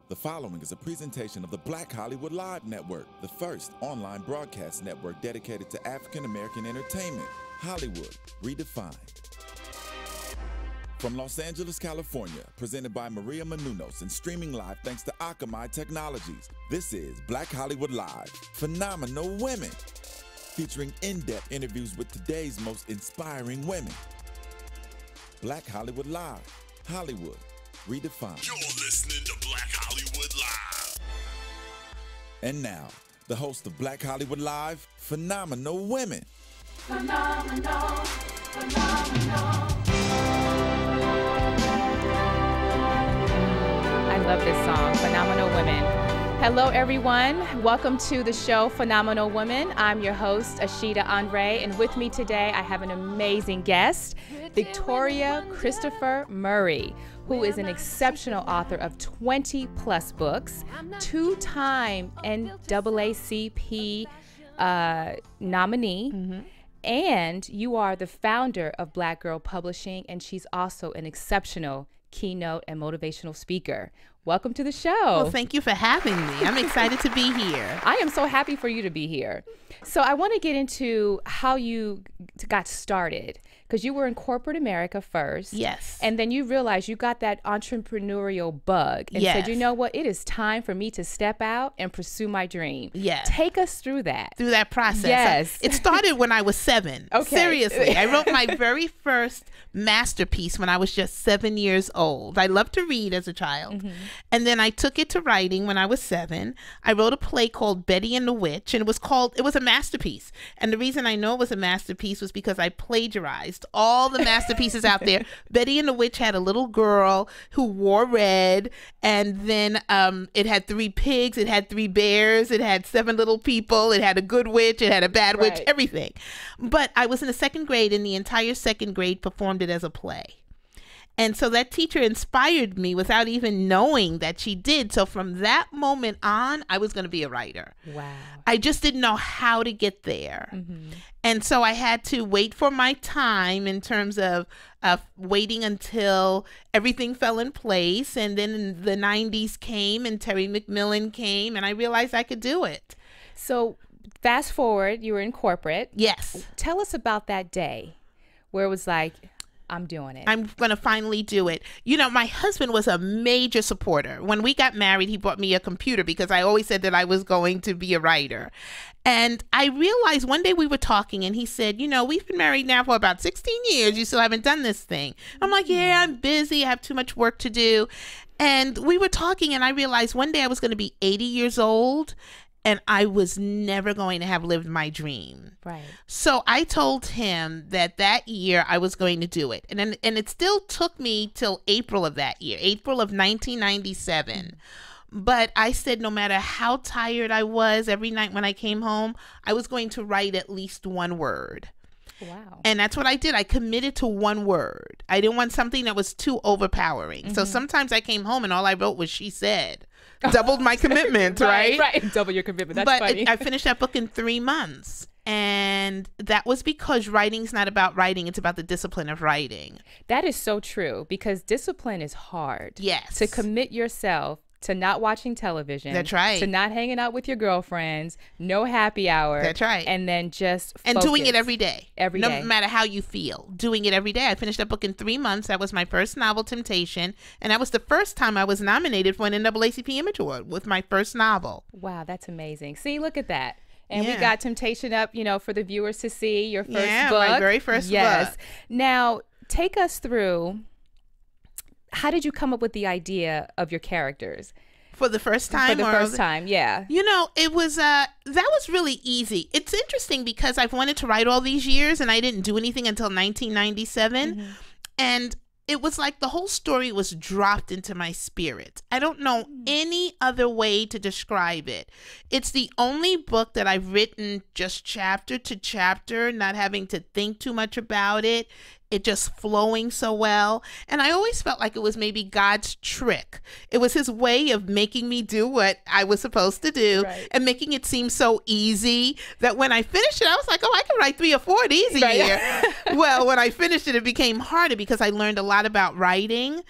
The following is a presentation of the Black Hollywood Live Network, the first online broadcast network dedicated to African American entertainment. Hollywood Redefined. From Los Angeles, California, presented by Maria Menounos and streaming live thanks to Akamai Technologies, this is Black Hollywood Live, Phenomenal Women, featuring in-depth interviews with today's most inspiring women. Black Hollywood Live, Hollywood Redefined. You're listening to Black Hollywood Live. And now, the host of Black Hollywood Live, Phenomenal Women. Phenomenal, phenomenal. I love this song, Phenomenal Women. Hello, everyone. Welcome to the show, Phenomenal Women. I'm your host, Ashida Onrae, and with me today, I have an amazing guest, Victoria Christopher Murray, who is an exceptional author of 20-plus books, two-time NAACP nominee, and you are the founder of Black Girl Publishing, and she's also an exceptional keynote and motivational speaker. Welcome to the show. Well, thank you for having me. I'm excited to be here. I am so happy for you to be here. So I want to get into how you got started, because you were in corporate America first. Yes. And then you realized you got that entrepreneurial bug and said, you know what, it is time for me to step out and pursue my dream. Yes. Take us through that. Through that process. Yes. It started when I was 7. Okay. Seriously. I wrote my very first masterpiece when I was just 7 years old. I loved to read as a child. And then I took it to writing when I was 7. I wrote a play called Betty and the Witch, and it was a masterpiece. And the reason I know it was a masterpiece was because I plagiarized all the masterpieces out there. Betty and the Witch had a little girl who wore red, and then it had 3 pigs, it had 3 bears, it had 7 little people, it had a good witch, it had a bad witch, everything. But I was in the 2nd grade, and the entire 2nd grade performed it as a play. And so that teacher inspired me without even knowing that she did. So from that moment on, I was going to be a writer. Wow. I just didn't know how to get there. And so I had to wait for my time in terms of waiting until everything fell in place. And then the 90s came and Terry McMillan came, and I realized I could do it. So fast forward, you were in corporate. Yes. Tell us about that day where it was like, I'm doing it. I'm going to finally do it. You know, my husband was a major supporter. When we got married, he bought me a computer because I always said that I was going to be a writer. And I realized one day we were talking and he said, you know, we've been married now for about 16 years. You still haven't done this thing. I'm like, yeah, I'm busy. I have too much work to do. And we were talking and I realized one day I was going to be 80 years old. And I was never going to have lived my dream. Right. So I told him that year I was going to do it. And it still took me till April of that year, April of 1997. But I said no matter how tired I was, every night when I came home, I was going to write at least 1 word. Wow. And that's what I did. I committed to 1 word. I didn't want something that was too overpowering. So sometimes I came home and all I wrote was "she said." Doubled my commitment, right? Right. Double your commitment. That's funny. I finished that book in 3 months. And that was because writing's not about writing. It's about the discipline of writing. That is so true, because discipline is hard. Yes. To commit yourself to not watching television. That's right. To not hanging out with your girlfriends, no happy hour. That's right. And then just and focus. doing it every day. Every day. No matter how you feel. Doing it every day. I finished that book in 3 months. That was my first novel, Temptation. And that was the first time I was nominated for an NAACP Image Award with my first novel. Wow, that's amazing. See, look at that. And we got Temptation up, you know, for the viewers to see, your first book. My very first book. Now, take us through, how did you come up with the idea of your characters? For the first time? For the first time, yeah. You know, it was, that was really easy. It's interesting because I've wanted to write all these years and I didn't do anything until 1997. And it was like the whole story was dropped into my spirit. I don't know any other way to describe it. It's the only book that I've written just chapter to chapter, not having to think too much about it. It just flowing so well. And I always felt like it was maybe God's trick. It was his way of making me do what I was supposed to do and making it seem so easy that when I finished it, I was like, oh, I can write 3 or 4 of these a year. Well, when I finished it, it became harder because I learned a lot about writing.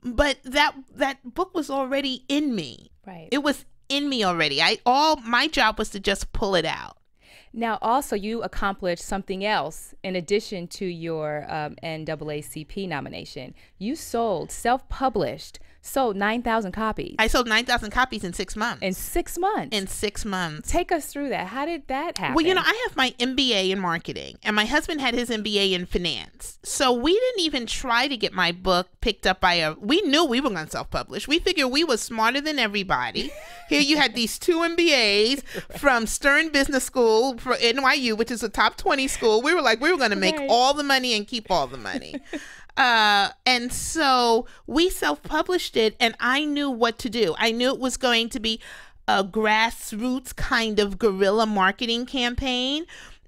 but that book was already in me. Right. It was in me already. My job was to just pull it out. Now, also, you accomplished something else in addition to your NAACP nomination. You self-published, sold 9,000 copies. I sold 9,000 copies in 6 months. In 6 months? In 6 months. Take us through that. How did that happen? Well, I have my MBA in marketing, and my husband had his MBA in finance. So we didn't even try to get my book picked up by we knew we were going to self-publish. We figured we were smarter than everybody. Here you had these 2 MBAs from Stern Business School for NYU, which is a top 20 school. We were like, we were going to make all the money and keep all the money. And so we self-published it, and I knew what to do. I knew it was going to be a grassroots kind of guerrilla marketing campaign.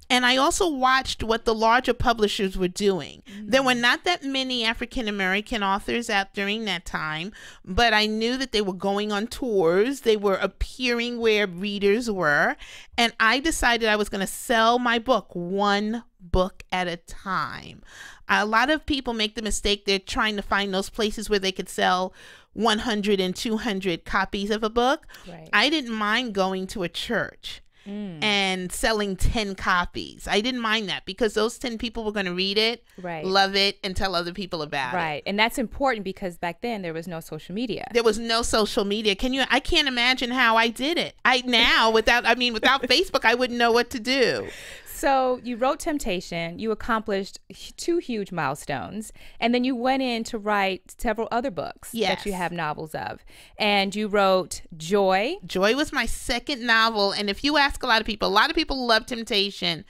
And I also watched what the larger publishers were doing. There were not that many African-American authors out during that time, but I knew that they were going on tours. They were appearing where readers were. And I decided I was going to sell my book one book at a time. A lot of people make the mistake. They're trying to find those places where they could sell 100 and 200 copies of a book. Right. I didn't mind going to a church and selling 10 copies. I didn't mind that because those 10 people were going to read it, love it, and tell other people about it. Right. And that's important because back then there was no social media. There was no social media. I can't imagine how I did it. Without Facebook, I wouldn't know what to do. So you wrote Temptation, you accomplished 2 huge milestones, and then you went in to write several other books that you have novels of. And you wrote Joy. Joy was my second novel, and if you ask a lot of people love Temptation,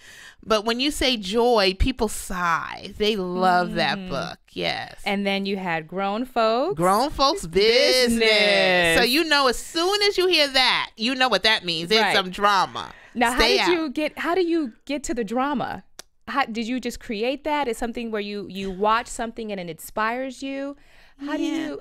but when you say Joy, people sigh. They love that book, yes. And then you had Grown Folks. Grown Folks Business. So as soon as you hear that, you know what that means. It's some drama. Now, how do you get to the drama? Did you just create that? Is something where you watch something and it inspires you? How do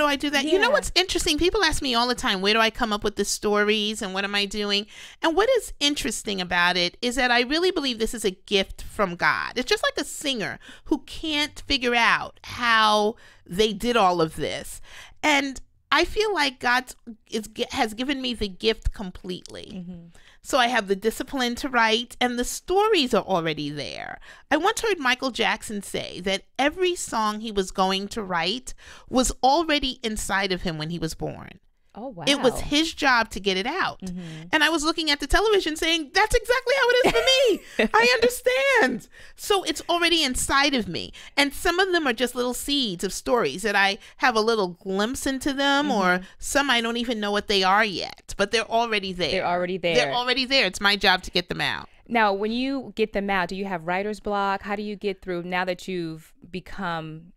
I do that? You know what's interesting? People ask me all the time, where do I come up with the stories and what am I doing? And what is interesting about it is that I really believe this is a gift from God. It's just like a singer who can't figure out how they did all of this. And I feel like God has given me the gift completely. So I have the discipline to write, and the stories are already there. I once heard Michael Jackson say that every song he was going to write was already inside of him when he was born. Oh, wow. It was his job to get it out. And I was looking at the television saying, that's exactly how it is for me. I understand. So it's already inside of me. And some of them are just little seeds of stories that I have a little glimpse into them, or some I don't even know what they are yet, but they're already there. They're already there. They're already there. It's my job to get them out. Now, when you get them out, do you have writer's block? How do you get through now that you've become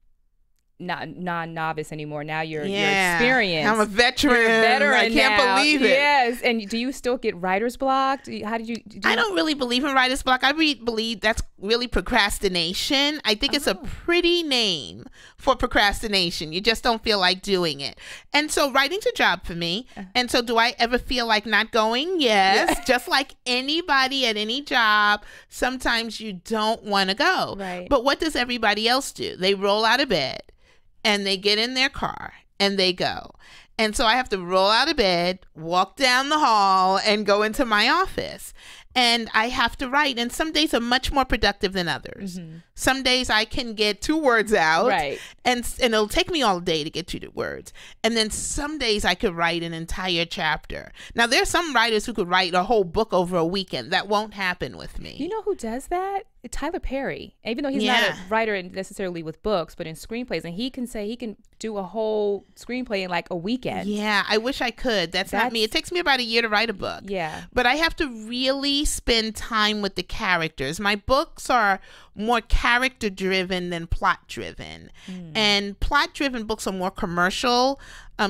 not non-novice anymore? Now you're experienced. I'm a veteran. You're a veteran I can't believe it. Yes. And do you still get writer's block? I don't really believe in writer's block. I believe that's really procrastination. I think it's a pretty name for procrastination. You just don't feel like doing it. And so writing's a job for me. And so do I ever feel like not going? Yes. Just like anybody at any job, sometimes you don't want to go. Right. But what does everybody else do? They roll out of bed and they get in their car and they go. And so I have to roll out of bed, walk down the hall, and go into my office. And I have to write. And some days are much more productive than others. Some days I can get 2 words out. Right. And it'll take me all day to get 2 words. And then some days I could write an entire chapter. Now, there's some writers who could write a whole book over a weekend. That won't happen with me. You know who does that? Tyler Perry. Even though he's not a writer necessarily with books, but in screenplays. And he can do a whole screenplay in like a weekend. Yeah, I wish I could. That's not me. It takes me about a year to write a book. Yeah. But I have to really spend time with the characters. My books are more character driven than plot driven. And plot driven books are more commercial.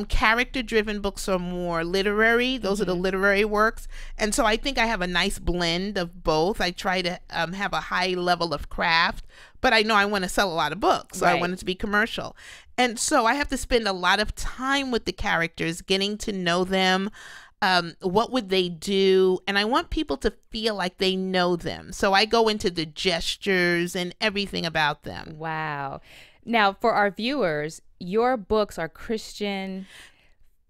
Character driven books are more literary. Those are the literary works. And so I think I have a nice blend of both. I try to have a high level of craft, but I know I want to sell a lot of books. So I want it to be commercial. And so I have to spend a lot of time with the characters, getting to know them. What would they do? And I want people to feel like they know them. So I go into the gestures and everything about them. Wow. Now, for our viewers, your books are Christian.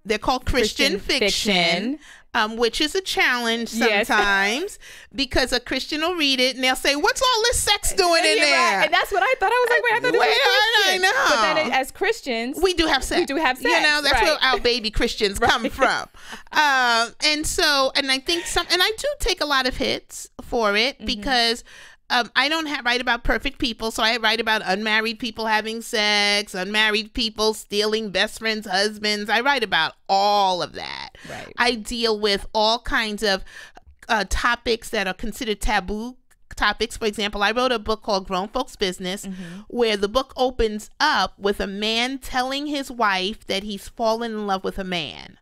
They're called Christian fiction. Which is a challenge sometimes because a Christian will read it and they'll say, "What's all this sex doing in there?" Right. And that's what I thought. I was like, "Wait, I thought this was Christian." I know. But then, as Christians, we do have sex. We do have sex. You know, that's where our baby Christians come from. And I think and I do take a lot of hits for it because. I don't write about perfect people, so I write about unmarried people having sex, unmarried people stealing best friends' husbands. I write about all of that. Right. I deal with all kinds of topics that are considered taboo topics. For example, I wrote a book called Grown Folks Business, where the book opens up with a man telling his wife that he's fallen in love with a man.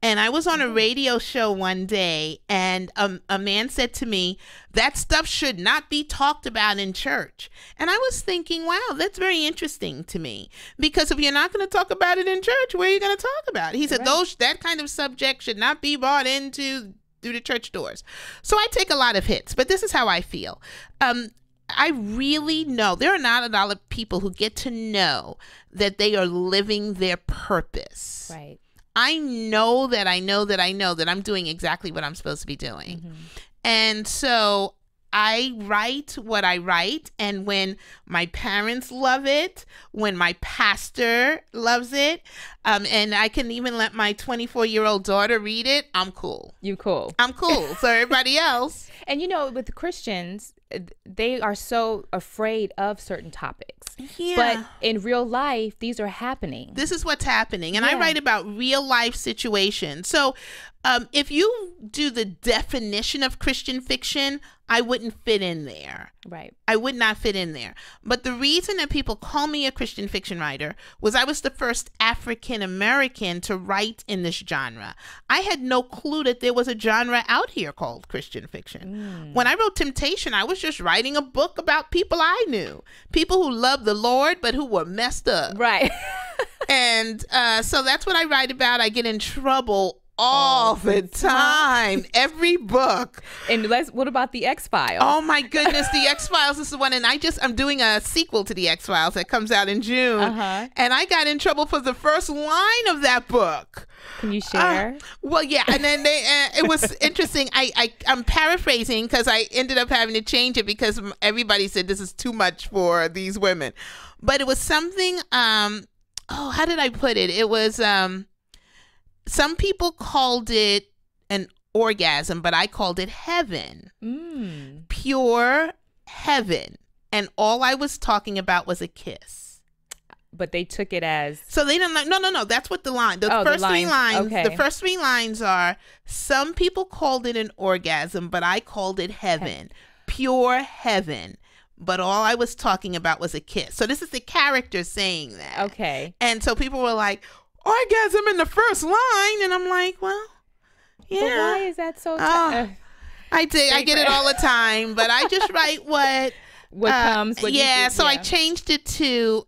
And I was on a radio show one day, and a man said to me, "That stuff should not be talked about in church." And I was thinking, wow, that's very interesting to me. Because if you're not going to talk about it in church, where are you going to talk about it? He said, that kind of subject should not be brought into through the church doors. So I take a lot of hits, but this is how I feel. I really know there are not a lot of people who get to know that they are living their purpose. Right. I know that I'm doing exactly what I'm supposed to be doing. And so I write what I write. And when my parents love it, when my pastor loves it, and I can even let my 24-year-old daughter read it, I'm cool. You cool. I'm cool. So everybody else. And you know, with the Christians, they are so afraid of certain topics. Yeah. But in real life, these are happening. This is what's happening. And I write about real life situations. So if you do the definition of Christian fiction, I wouldn't fit in there. Right. I would not fit in there. But the reason that people call me a Christian fiction writer was I was the first African American to write in this genre. I had no clue that there was a genre out here called Christian fiction. When I wrote Temptation, I was just writing a book about people I knew. People who loved the Lord, but who were messed up. Right. And so that's what I write about. I get in trouble all the time. Every book. And what about the X-Files? Oh my goodness, the X-Files is the one, and I'm doing a sequel to the X-Files that comes out in June. And I got in trouble for the first line of that book. Can you share? Well, yeah, and then it was interesting. I'm paraphrasing because I ended up having to change it because everybody said this is too much for these women. But it was something, how did I put it? It was, some people called it an orgasm, but I called it heaven. Pure heaven. And all I was talking about was a kiss. But they took it as... So they don't like... No. That's what the line... The first 3 lines... Okay. The first 3 lines are, some people called it an orgasm, but I called it heaven. Pure heaven. But all I was talking about was a kiss. So this is the character saying that. Okay. And so people were like, orgasm in the first line, and I'm like, well, yeah. But why is that so? I get it all the time, but I just write what comes. So I changed it to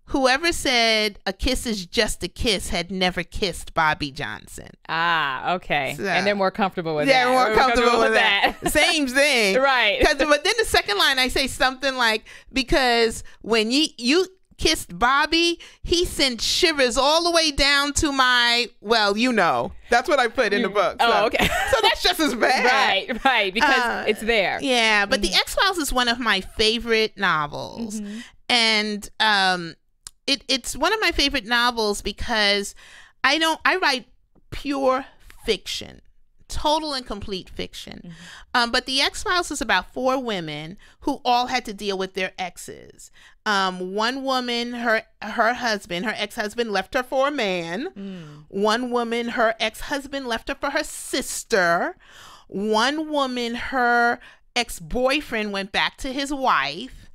whoever said a kiss is just a kiss had never kissed Bobby Johnson. Okay. So, and they're more comfortable with that. They're more comfortable with that. Same thing, right? But then the second line I say something like, because when you kissed Bobby, he sent shivers all the way down to my, that's what I put in the book. So. Oh, okay. So that's just as bad. Right, because it's there. Yeah, but the X-Files is one of my favorite novels. And it's one of my favorite novels because I write pure fiction. Total and complete fiction. But the X-Files is about 4 women who all had to deal with their exes. One woman, her ex-husband left her for a man. One woman, her ex-husband left her for her sister. One woman, her ex-boyfriend went back to his wife.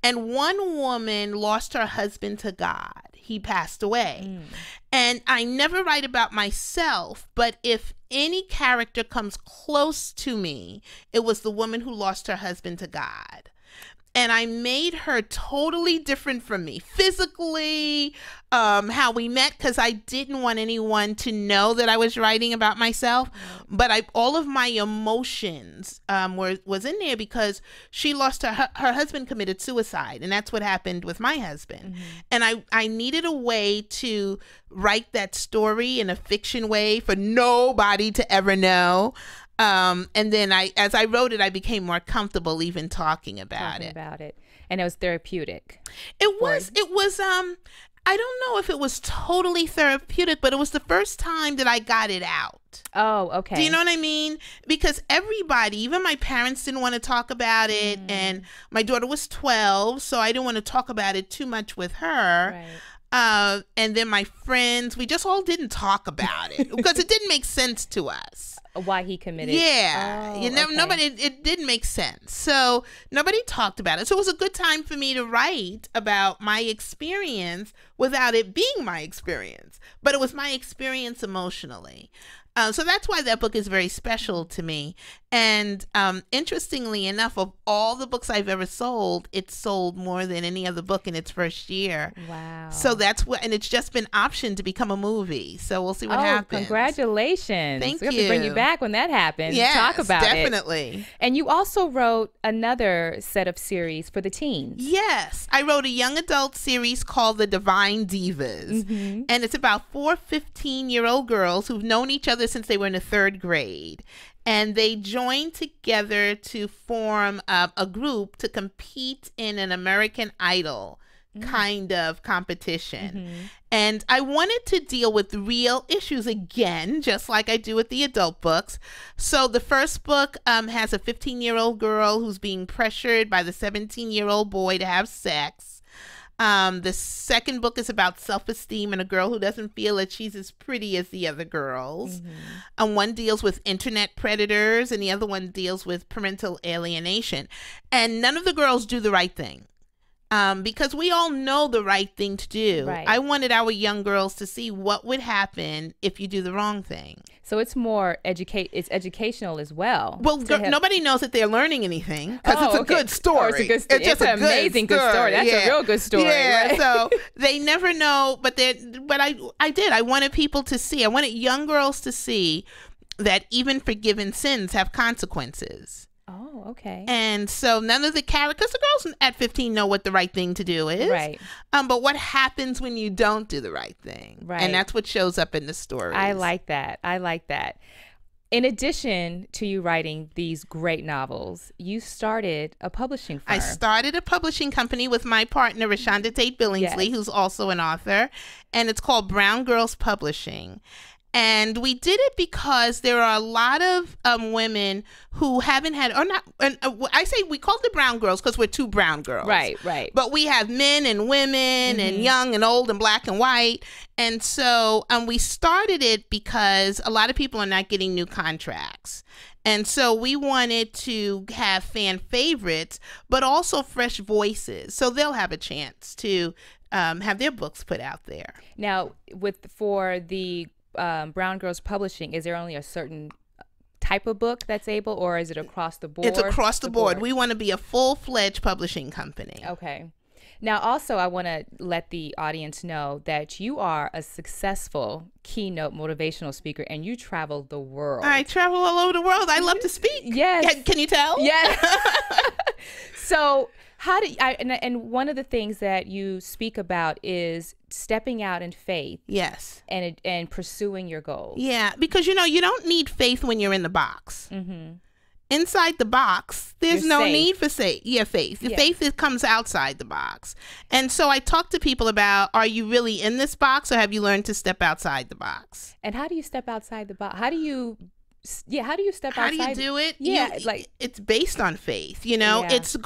And one woman lost her husband to God. He passed away. And I never write about myself, but if any character comes close to me, it was the woman who lost her husband to God. and I made her totally different from me physically, how we met, because I didn't want anyone to know that I was writing about myself. But all of my emotions was in there because she lost her husband committed suicide, and that's what happened with my husband. And I needed a way to write that story in a fiction way for nobody to ever know. And then as I wrote it, I became more comfortable even talking about it. And it was therapeutic. It was, I don't know if it was totally therapeutic, but it was the first time that I got it out. Oh, okay. Do you know what I mean? Because everybody, even my parents, didn't want to talk about it. And my daughter was 12, so I didn't want to talk about it too much with her. Right. And then my friends, we just all didn't talk about it because it didn't make sense to us. Why he committed. Yeah. Oh, Nobody, it didn't make sense. So nobody talked about it. So it was a good time for me to write about my experience without it being my experience. But it was my experience emotionally. So that's why that book is very special to me. And interestingly enough, of all the books I've ever sold, it sold more than any other book in its first year. Wow. So that's what, and it's just been optioned to become a movie. So we'll see what happens. Congratulations. Thank we you. have to bring you back when that happens. Yes, Talk about definitely. it. And you also wrote another set of series for the teens. Yes. I wrote a young adult series called The Divine Divas. And it's about 4 15-year-old girls who've known each other since they were in the 3rd grade. And they joined together to form a group to compete in an American Idol kind of competition. And I wanted to deal with real issues again, just like I do with the adult books. So the first book has a 15-year-old girl who's being pressured by the 17-year-old boy to have sex. The second book is about self-esteem and a girl who doesn't feel that she's as pretty as the other girls. And one deals with internet predators and the other one deals with parental alienation. And none of the girls do the right thing. Because we all know the right thing to do. Right. I wanted our young girls to see what would happen if you do the wrong thing. So it's more it's educational as well. Well, nobody knows that they're learning anything because it's a good story. It's a good story. It's an amazing good story. That's a real good story. Yeah, right? So they never know, but I did. I wanted people to see. I wanted young girls to see that even forgiven sins have consequences. Oh, okay. And so none of the characters, the girls at 15 know what the right thing to do is. Right. But what happens when you don't do the right thing? Right. And that's what shows up in the stories. I like that. In addition to you writing these great novels, you started a publishing firm. I started a publishing company with my partner, Rashonda Tate Billingsley, who's also an author, and it's called Brown Girls Publishing. And we did it because there are a lot of women who haven't had, or not, and I say we call it brown girls because we're 2 brown girls. Right. But we have men and women and young and old and black and white. And so we started it because a lot of people are not getting new contracts. And so we wanted to have fan favorites, but also fresh voices. So they'll have a chance to have their books put out there. Now, for the Brown Girls Publishing, is there only a certain type of book that's able, or is it across the board? It's across the board. We want to be a full-fledged publishing company. Okay. Now, also, I want to let the audience know that you are a successful keynote motivational speaker, and you travel the world. I travel all over the world. I love to speak. Yes. Can you tell? Yes. So how do and one of the things that you speak about is stepping out in faith. Yes. And pursuing your goals. Yeah, because you don't need faith when you're in the box. Inside the box, there's no need for faith. The faith comes outside the box. And so I talk to people about, are you really in this box, or have you learned to step outside the box? And how do you step outside the box? How do you step outside? How do you do it? Yeah, it's based on faith. It's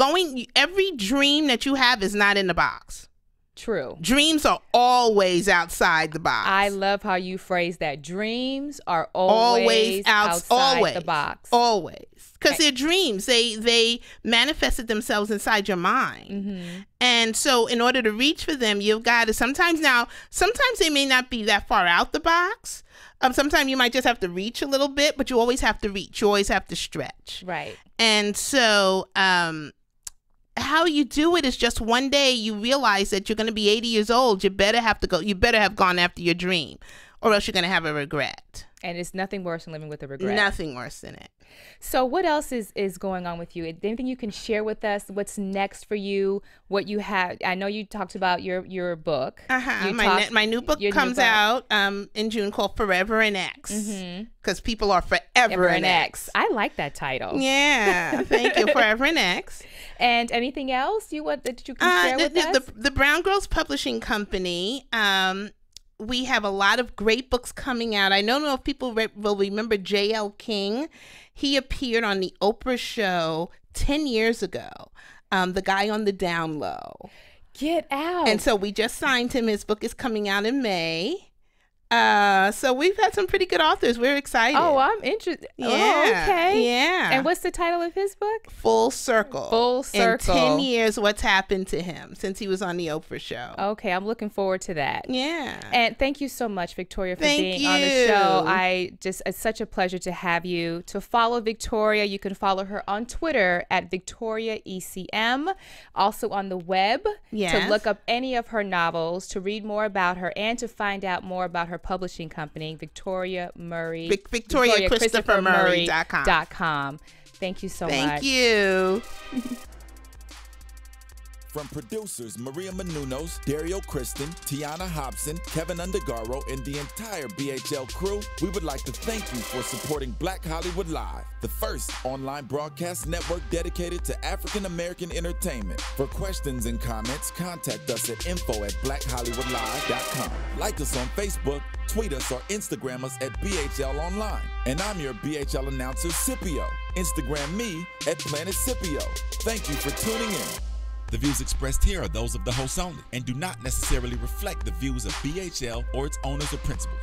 every dream that you have is not in the box. True. Dreams are always outside the box. I love how you phrase that. Dreams are always outside the box. Always. Because they're dreams. They manifested themselves inside your mind. And so in order to reach for them, you've got to sometimes they may not be that far out the box. Sometimes you might just have to reach a little bit, but you always have to reach. You always have to stretch. Right. And so how you do it is just one day you realize that you're going to be 80 years old. You better have gone after your dream, or else you're going to have a regret. And it's nothing worse than living with a regret. Nothing worse than it. So what else is going on with you? Anything you can share with us? What's next for you? What you have? I know you talked about your book. My new book comes out in June, called Forever an X. Because people are forever an X. I like that title. Yeah, thank you. Forever an X. And anything else that you can share with us? The Brown Girls Publishing Company. We have a lot of great books coming out. I don't know if people will remember J.L. King. He appeared on the Oprah show 10 years ago, the guy on the down low. Get out. And so we just signed him. His book is coming out in May. So we've had some pretty good authors. We're excited. Oh, I'm interested. Yeah. Oh, okay. Yeah. And what's the title of his book? Full Circle. Full Circle. In 10 years, what's happened to him since he was on the Oprah show. Okay, I'm looking forward to that. Yeah. And thank you so much, Victoria, for being on the show. It's such a pleasure to have you. To follow Victoria, you can follow her on Twitter at VictoriaECM. Also on the web to look up any of her novels, to read more about her, and to find out more about her publishing company, VictoriaChristopherMurray.com. Thank you so much. Thank you. From producers Maria Menounos, Dario Kristen, Tiana Hobson, Kevin Undergaro, and the entire BHL crew, we would like to thank you for supporting Black Hollywood Live, the first online broadcast network dedicated to African American entertainment. For questions and comments, contact us at info@blackhollywoodlive.com. Like us on Facebook, tweet us, or Instagram us at BHL Online. And I'm your BHL announcer, Scipio. Instagram me at Planet Scipio. Thank you for tuning in. The views expressed here are those of the hosts only and do not necessarily reflect the views of BHL or its owners or principals.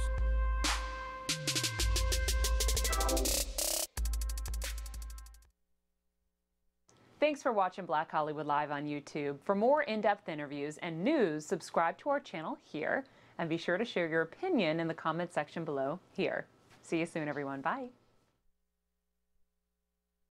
Thanks for watching Black Hollywood Live on YouTube. For more in-depth interviews and news, subscribe to our channel here, and be sure to share your opinion in the comment section below here. See you soon, everyone. Bye.